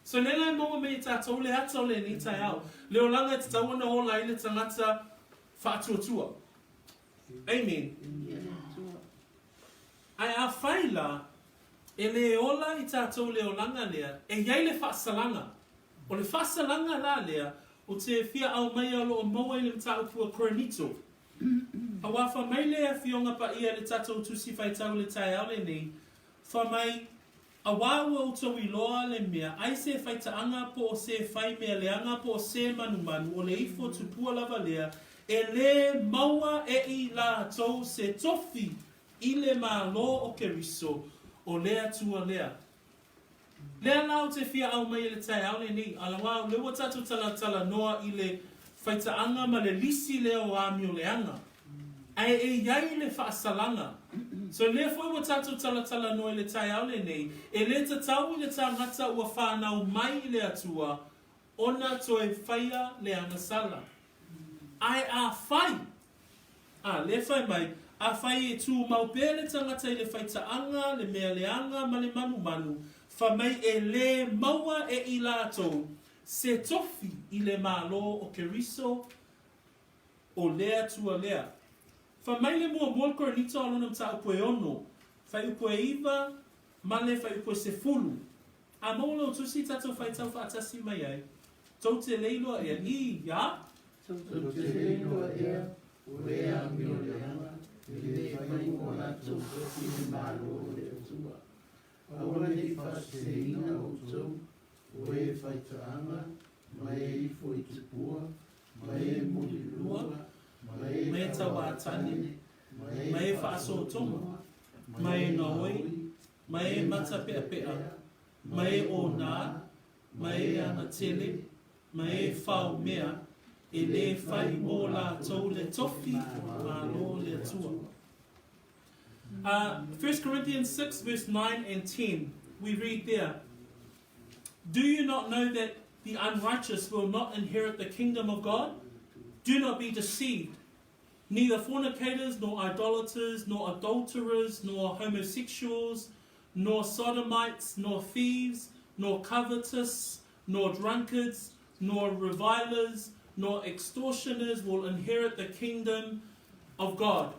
Speaker 1: So nela moa me tātou le ata o le ni tai au, le o langa te tawana o la I le tangata whaatua. Amen. Ai a whaila, e le ola I tātou le olanga lea, e iai le whaasalanga. O le whaasalanga la lea, o te whia au mai alo o maua I le mtaupua koronito. A wafa mai lea fionga pa ia le tātou tusi whaitau le tai au le nei, wha mai a wāua o tau I loa le mea, ai se whaitaanga po o se whai mea leanga po o se manu o le ifo tupua lava lea, e le maua e I la tau se tofi I le mālo o Keriso o lea tua lea. Lea lau te whia au mai le tai au le nei, ala wā lewa tātou tala noa I le whaitaanga ma le lisi lea o āmi o leanga. Ai e iai le whaasalanga. So le foi wa tātou tala noa le tai au le nei, e le tatau I le tāngata ua whānau mai I le atua, ona toe whaia le angasala. Ai a whai. Le whai mai, a whai e tū maupea le tangata I le whaitaanga, le mea leanga, ma le manu, wha mai e le maua e I lātou, se tofi I le mālo o Keriso, o lea tua lea. Wha mai le mua mua koronito alona mta upo e ono, whai upo e iwa, male whai upo e se fulu. A maula o tusi tatou whaitau whaatasi mai ai, tau te leiloa ea I, ia?
Speaker 2: Tau te leiloa ea, o ea mi o leanga, le whai o natou I le mālo o le atua. Aura ni whaseina o tau, o e whaitaanga, mai e ifo I te pua, mai e muri lua, mai e tawatani, mai e whaaso tonga, mai e naoi, mai e mata pea pea, mai e o nā, mai e ana tele, mai e whao mea, e le whai mō la tau le tofi, ma lo le atua. 1 Corinthians 6 verse 9 and 10, we read there, do you not know that the unrighteous will not inherit the kingdom of God? Do not be deceived. Neither fornicators, nor idolaters, nor adulterers, nor homosexuals, nor sodomites, nor thieves, nor covetous, nor drunkards, nor revilers, nor extortioners will inherit the kingdom of God.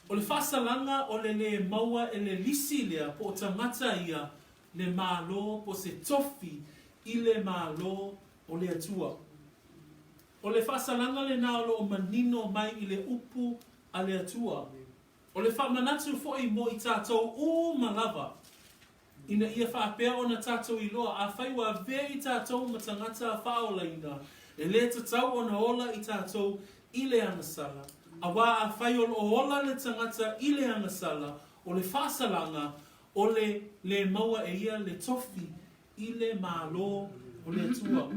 Speaker 2: O le whasalanga o le maua e le lisi lea po o tangata ia le mālo po se tofi I le mālo o le atua. O le whasalanga le nāolo o manino mai I le upu a le atua. O le whamanatu fo'i mo I tātou o malava. Ina ia whaapea o na tātou I loa a whaiwa vea I tātou matangata whaolaina. E le tatau o na ola I tātou I le angasala. A wā a whaiol o ola le tangata I le angasala. O le whasalanga o le maua e ia le tofi I le mālo o le atua.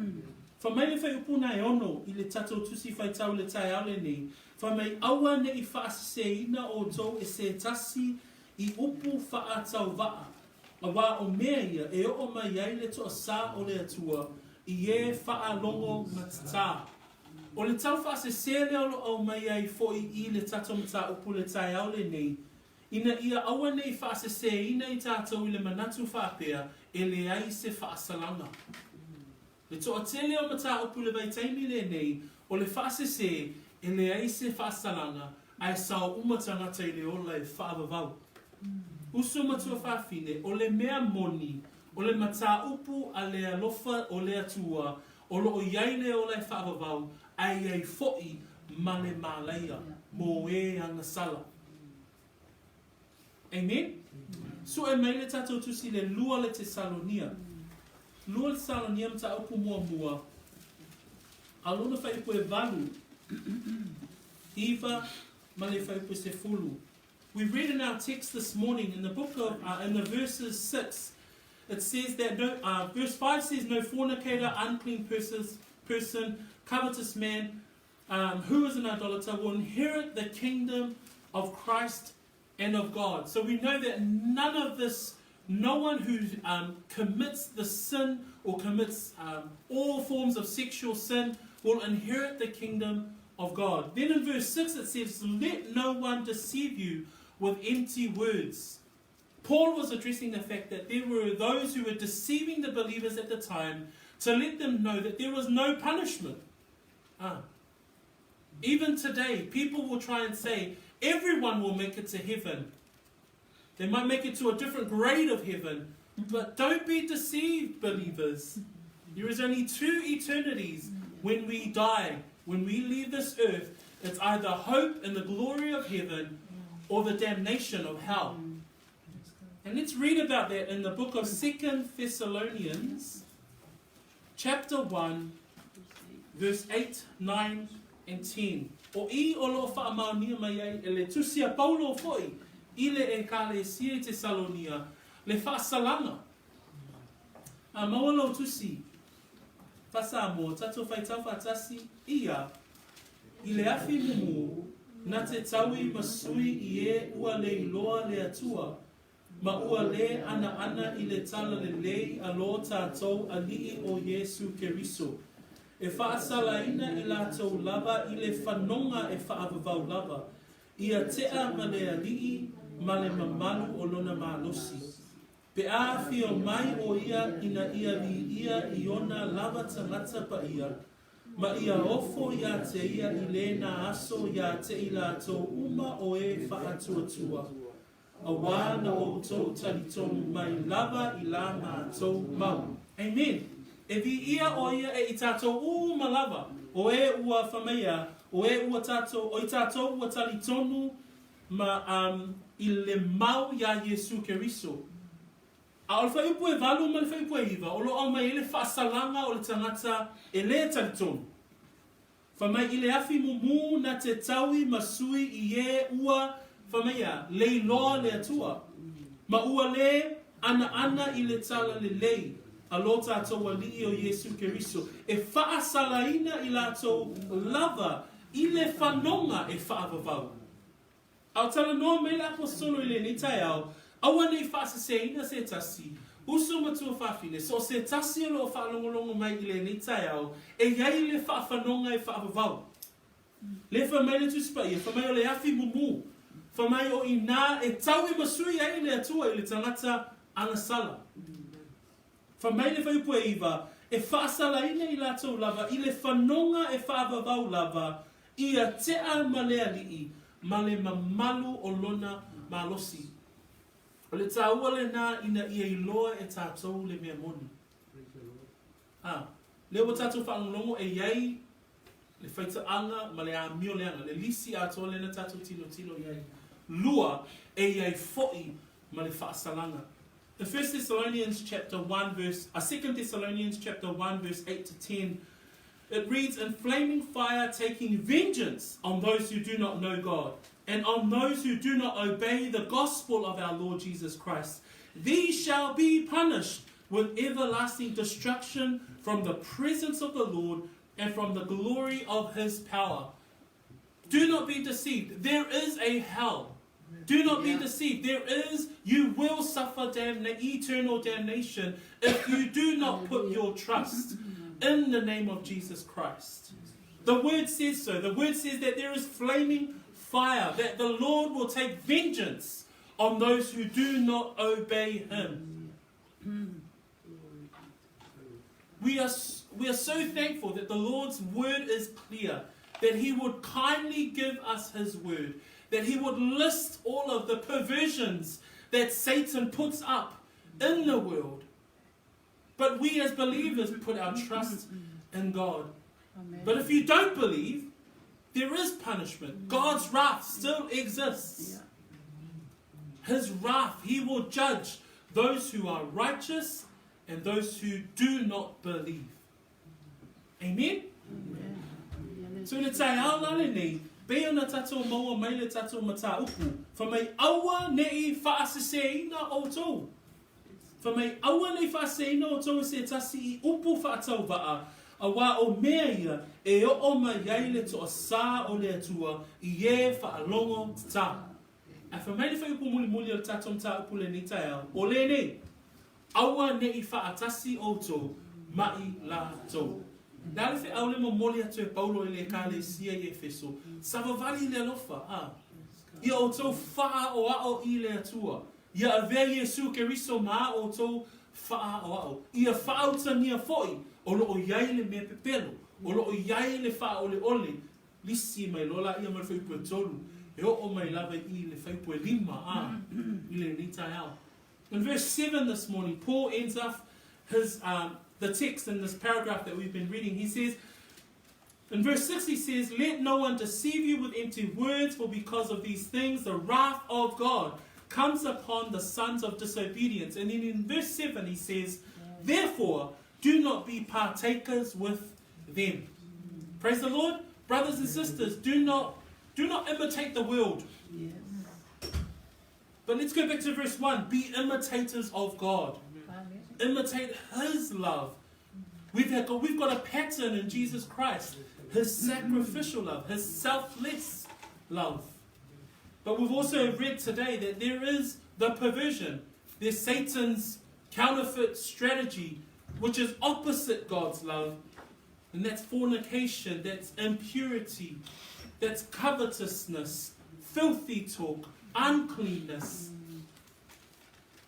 Speaker 2: Whamai le whai upuna e ono I le tatou tusi whaitau le tai au le nei. Whamai aua ne I whaaseina o tau e se tasi I upu whaatau waa. A wā o mea ia e o mai ai le toa sā o le atua I e whaalongo matata. O le tau whaasese le alo au mai ai foi I le tatou mata upu le tai au le nei. Ina ia aua ne I whaasese ina I tātou I le manatu whaapea e le ai se whaasalanga. Le toa tele o mata upu le vaitaimi le nei, o le whaasese e le ai se whaasalanga, ai sao umatangata I le ola e whaavavau. Uso matua whaafine, o le mea moni, o le mata upu a le alofa o le atua, o lo o iai le ola e whaavavau, ai ai fo'i ma le malaia, mo e angasala. Amen? So e mai le tatou tusi le lua le te salonia. Lua le salonia mta upu mua. Alona whai upu e valu. Iwa ma le whai upu se fulu. We read in our text this morning in the book of, in the verses 6, it says that, verse 5 says, no fornicator, unclean person, covetous man, who is an idolater, will inherit the kingdom of Christ and of God. So we know that none of this, no one who commits the sin or commits all forms of sexual sin will inherit the kingdom of God. Then in verse 6 it says, let no one deceive you with empty words. Paul was addressing the fact that there were those who were deceiving the believers at the time to let them know that there was no punishment. Even today, people will try and say, everyone will make it to heaven. They might make it to a different grade of heaven. But don't be deceived, believers. There is only 2 eternities when we die. When we leave this earth, it's either hope in the glory of heaven or the damnation of hell. And let's read about that in the book of 2 Thessalonians, chapter 1, verse 8, 9, and 10. O I alofa amaunia mai ai ele tusia Paulo foi ile e kalesia te Salonia le whaasalanga. A mawalo tusi whasa mo tato whaitau whatasi ia i le awhi mumu na te taui masui i e ua le iloa le atua ma ua le ana i le tala le lei a lo tātou alii o Yesu Keriso. E whaasalaina i lātou lava i le whanonga e whaavavau lava. Ia tea ma le alii ma le mamalu o lona mālosi. Pe a whio mai o ia ina ia li ia i ona lava tangata pa ia. Ma ia ofo ia te ia i lena aso ia te i lātou uma o e whaatuatua. A wana o tau talitonu mai lava i la mātou mau. Amen. E vi ia o ia e i tātou uma lava. O e ua whamea, o e ua tātou, o i tātou ua talitonu ma i le mau ia Yesu Keriso. A o le whaiupu e valu ma le whaiupu e iwa, o lo au mai ele whaasalanga o le tangata e le talitonu. Whamai i le awhi mumu na te taui masui i e ua whamea, lei loa le atua. Ma ua le ana i le tala le lei. A lo tātou alii o Yesu Keriso. E whaasalaina i lātou lava i le whanonga e whaavavau. Au tala noa me le apostolo i le ni tai au, aua nei whaasaseina se tasi, uso matua whawhine, so se tasi o lo whaalongolongo mai i le ni tai au, e iai le whaawhanonga e whaavavau. Le whamai le tuspai, e whamai o le awhi mumu, whamai o ina e tau e masui ai le atua i le tangata anasala. Whamai le whaiupu e iwa, e whaasalaina i lātou lava, i le whanonga e whaavavau lava, ia tea ma le alii, ma le mamalu o lona malosi. O le tāua le nā ina ia i loa e tātou le mea moni. Leo o tātou whaangolongo e iai, le whaitaanga, ma le amio leanga, le lisi a tō le na tātou tino iai. Lua e iai foi ma le whaasalanga. In 2 Thessalonians chapter 1 verse 2 Thessalonians chapter 1 verse 8 to 10, it reads, "In flaming fire taking vengeance on those who do not know God, and on those who do not obey the gospel of our Lord Jesus Christ. These shall be punished with everlasting destruction from the presence of the Lord and from the glory of his power." Do not be deceived. There is a hell. Do not be deceived. You will suffer eternal damnation if you do not put your trust in the name of Jesus Christ. The word says so. The word says that there is flaming fire, that the Lord will take vengeance on those who do not obey him. We are so thankful that the Lord's word is clear, that he would kindly give us his word, that he would list all of the perversions that Satan puts up in the world. But we as believers put our trust in God. Amen. But if you don't believe, there is punishment. God's wrath still exists. His wrath, he will judge those who are righteous and those who do not believe. Amen? So le tai au lale nei, pei ona tatou maua mai le tatou mata upu, whamai aua nei whaaseseina o tō. Whamai aua nei whaaseina o tō se tasi I upu whaatau waa, a wā o mea ia e o mai iai le to a sā o le atua I e whaalongo tā. A whamai le whaiupu muli muli o tatou mata upu le ni tai au, o le nei, aua nei whaatasi o tō, mai la tō. Nā le whi au le mamoli atu e Paulo I le kālesia I Efeso. Savavali le alofa. Ia o tau whaa o ao I le atua. Ia a vea Yesu Keriso maa o tau whaa o ao. Ia whautania foi. O lo o iai le mea pepelo. O lo o iai le whaa o le ole. Lisi mai lola ia mai whi pua tolu. E o mai lava I le whaipue lima I le ni tai au. In verse 7 this morning, Paul ends up his the text in this paragraph that we've been reading. He says, in verse 6 he says, let no one deceive you with empty words, for because of these things the wrath of God comes upon the sons of disobedience. And then in verse 7 he says, therefore do not be partakers with them. Praise the Lord. Brothers and sisters, do not imitate the world. But let's go back to verse 1. Be imitators of God. Imitate His love. We've got a pattern in Jesus Christ. His sacrificial love. His selfless love. But we've also read today that there is the perversion. There's Satan's counterfeit strategy, which is opposite God's love. And that's fornication, that's impurity, that's covetousness, filthy talk, uncleanness.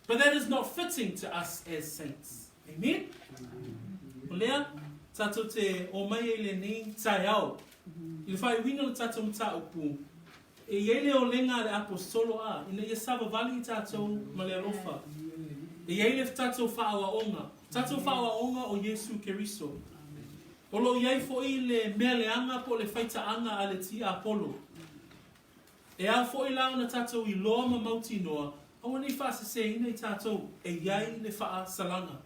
Speaker 2: But that is not fitting to us as saints. Amen? Lea, tato te o mai ele ni tai au. I whai wina le tato mta upu. E yele o lenga le apostolo a. Ina ia savavali tato ma le alofa. E yele tato whaawa onga. Tato whaawa onga o Yesu Keriso. Olo iai fo'i le mea leanga po le whaita anga a le tia Apollo. E a fo'i lao na tato I loa ma mauti noa. Awa nei wha se ina I tato e iai le wha salanga.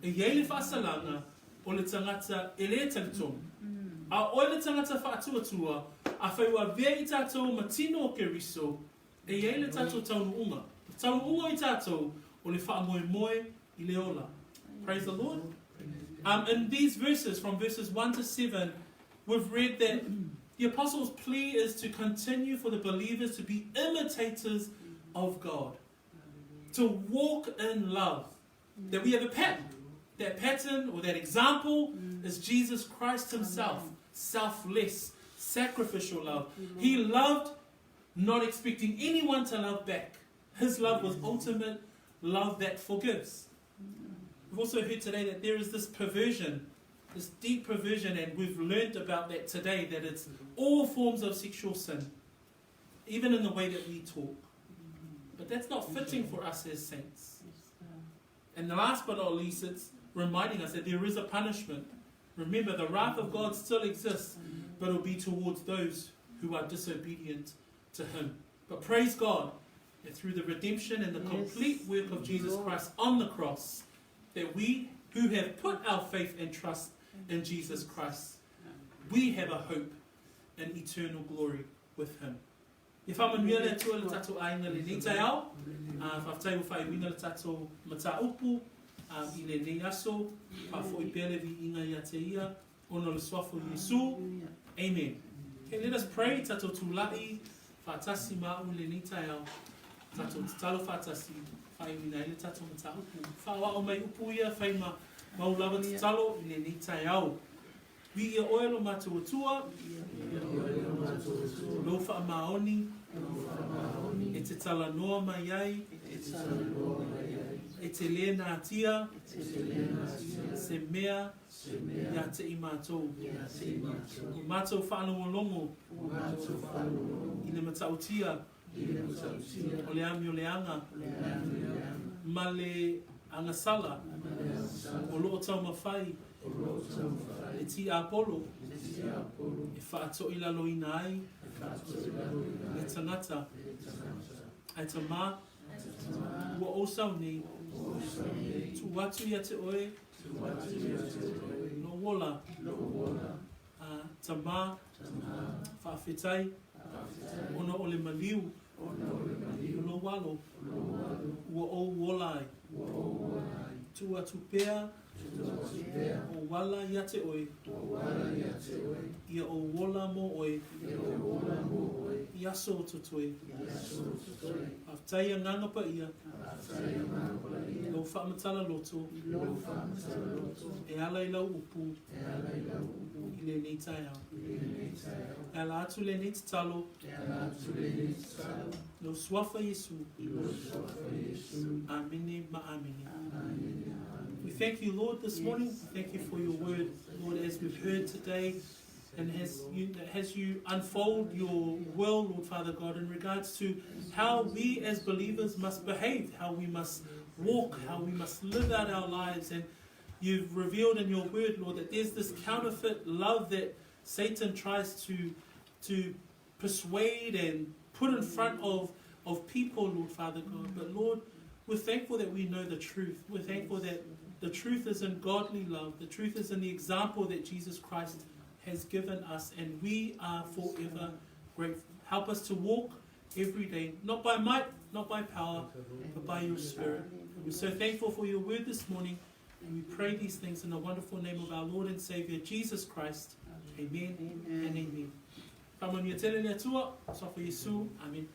Speaker 2: E iai le wha salanga o le tangata e le talitonga. A o le tangata wha atua a whaiwa vea I tato ma tino o Keriso. E iai le tato taunu unga. Taunu unga I tato o le wha moe moe I le ola. Praise the Lord. In these verses, from verses 1 to 7, we've read that the apostles' plea is to continue for the believers to be imitators of God, to walk in love, that we have a pattern. That pattern or that example is Jesus Christ Himself, selfless, sacrificial love. He loved not expecting anyone to love back. His love was ultimate love that forgives. We've also heard today that there is this perversion, this deep perversion, and we've learned about that today, that it's all forms of sexual sin, even in the way that we talk. But that's not fitting for us as saints. And last but not least, it's reminding us that there is a punishment. Remember, the wrath of God still exists, but it will be towards those who are disobedient to Him. But praise God that through the redemption and the complete work of Jesus Christ on the cross, that we who have put our faith and trust in Jesus Christ, we have a hope and eternal glory with Him. If I'm in le tua le tato ainga le ni tai au, whaftai whai wina le tato mata upu, I le ni aso, pa fo I pele vi inga ia te ia, ono le swafo Yesu. Amen. Okay, let us pray. Tato tulai, whatasi ma'u le ni tai au, tato talo whatasi. Whai wina ele tato mata upu. Whawa o mai upu ia, whai maulawa te talo, I le ni tai au. Vi ia oelo matuatua, lo wha maoni, e te tala noa mai ai, e te lea nā tia, se mea, ia te I mātou. I mātou whanau longo, I le matautia, o le ami o le anga, ma le angasala, o loo tau mawhai, e ti Apollo, e whaato I lalo ina ai, le tangata, ai ta mā, ua osau nei, tu watu ia te oe, no wola, ta mā, whaafetai, ona o le maliu, no walo, ua o wolai, tu atu pea, o wala ia te oe, ia o wola mo oe, ia so tutoi, aftai a nganga pa ia, lo whaamatala loto, e ala I lau upu, I le nei tai au, e ala atu le nei talo, lo swafa Yesu, amene ma amene. We thank you, Lord, this morning. Thank you for your word, Lord, as we've heard today. and as you unfold your will, Lord Father God, in regards to how we as believers must behave, how we must walk, how we must live out our lives. And you've revealed in your word, Lord, that there's this counterfeit love that Satan tries to persuade and put in front of people, Lord Father God. But Lord, we're thankful that we know the truth. We're thankful that the truth is in godly love. The truth is in the example that Jesus Christ has given us, and we are forever grateful. Help us to walk every day, not by might, not by power, but by your Spirit. And we're so thankful for your word this morning, and we pray these things in the wonderful name of our Lord and Saviour, Jesus Christ. Amen and amen. Whamanu e tele le atua, sofa Yesu. Amen.